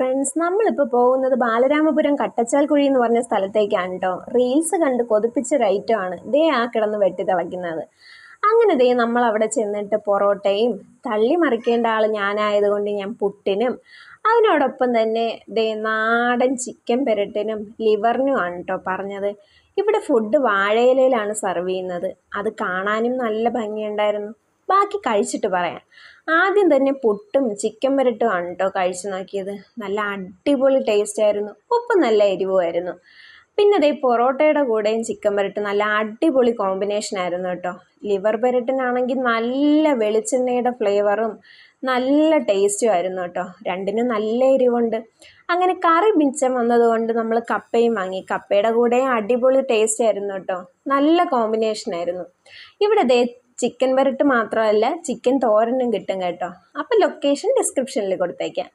Friends, നമ്മളിപ്പോൾ പോകുന്നത് ബാലരാമപുരം കട്ടച്ചാൽക്കുഴി എന്ന് പറഞ്ഞ സ്ഥലത്തേക്കാണ് കേട്ടോ. റീൽസ് കണ്ട് കൊതിപ്പിച്ച ഒരു ഐറ്റമാണ് ദേ ആ കിടന്ന് വെട്ടി തിളയ്ക്കുന്നത്. അങ്ങനെ ദേ നമ്മൾ അവിടെ ചെന്നിട്ട് പൊറോട്ടയും, തള്ളി മറിക്കേണ്ട ആൾ ഞാനായതുകൊണ്ട് ഞാൻ പുട്ടിനും അതിനോടൊപ്പം തന്നെ ദേ നാടൻ ചിക്കൻ പെരട്ടിനും ലിവറിനുമാണ് കേട്ടോ പറഞ്ഞത്. ഇവിടെ ഫുഡ് വാഴയിലയിലാണ് സെർവ് ചെയ്യുന്നത്. അത് കാണാനും നല്ല ഭംഗിയുണ്ടായിരുന്നു. ബാക്കി കഴിച്ചിട്ട് പറയാം. ആദ്യം തന്നെ പുട്ടും ചിക്കൻ പെരട്ടുമാണ് കേട്ടോ കഴിച്ചു നോക്കിയത്. നല്ല അടിപൊളി ടേസ്റ്റ് ആയിരുന്നു. ഉപ്പ് നല്ല എരിവുമായിരുന്നു. പിന്നെ അതേ പൊറോട്ടയുടെ കൂടെയും ചിക്കൻ പെരട്ട് നല്ല അടിപൊളി കോമ്പിനേഷൻ ആയിരുന്നു കേട്ടോ. ലിവർ പെരട്ടിനാണെങ്കിൽ നല്ല വെളിച്ചെണ്ണയുടെ ഫ്ലേവറും നല്ല ടേസ്റ്റും ആയിരുന്നു കേട്ടോ. രണ്ടിനും നല്ല എരിവുണ്ട്. അങ്ങനെ കറി മിച്ചം വന്നതുകൊണ്ട് നമ്മൾ കപ്പയും വാങ്ങി. കപ്പയുടെ കൂടെയും അടിപൊളി ടേസ്റ്റ് ആയിരുന്നു കേട്ടോ. നല്ല കോമ്പിനേഷൻ ആയിരുന്നു. ഇവിടെ ദേ ചിക്കൻ പെരട്ട് മാത്രമല്ല, ചിക്കൻ തോരനും കിട്ടും കേട്ടോ. അപ്പം ലൊക്കേഷൻ ഡിസ്ക്രിപ്ഷനിൽ കൊടുത്തേക്കാം.